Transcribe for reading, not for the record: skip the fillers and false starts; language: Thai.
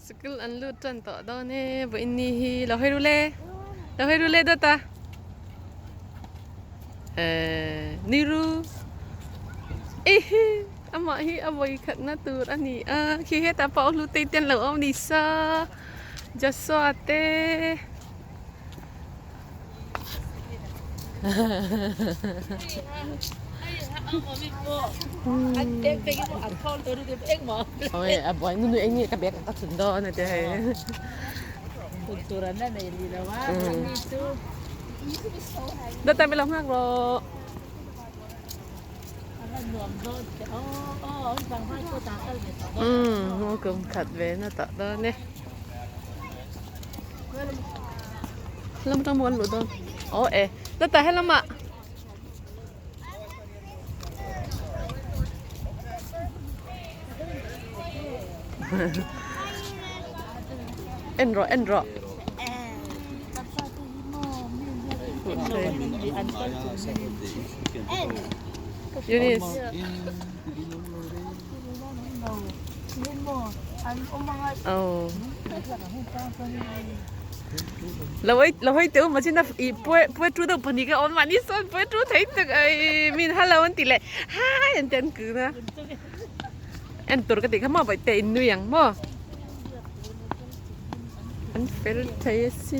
Sekul an lu tan to do ne bo ini hi lo hai dule do ta niru ama hi aboy khat na tur ani khi het apa lu te ten lo om ni sa jaso ate anh em cái anh con tôi đi em mà ôi aboy nu anh ni ka bek ta sun do na te kulturan na nila wa dito do taไปลองฮักโร ang nuam do ang bang hai ko ta ka le ta งูกลมขัดเวนตะตอนนี้เราไม่ต้องม้วนหรือต้นอ๋อแล้วแต่ให้ละมะเอ็นรอยูนิสเอาเราให้ตัวมาชินะอีป่วยจูดปนีก็ออนมานี่ส่วนป่วยจูไทยตึกไอ้มีฮัลโหลอันติเลยฮ่าอันเจนคือนะอันตัวก็ติดข้ามาไปเตะอินดูอย่างบ่อันเฟลเทสิ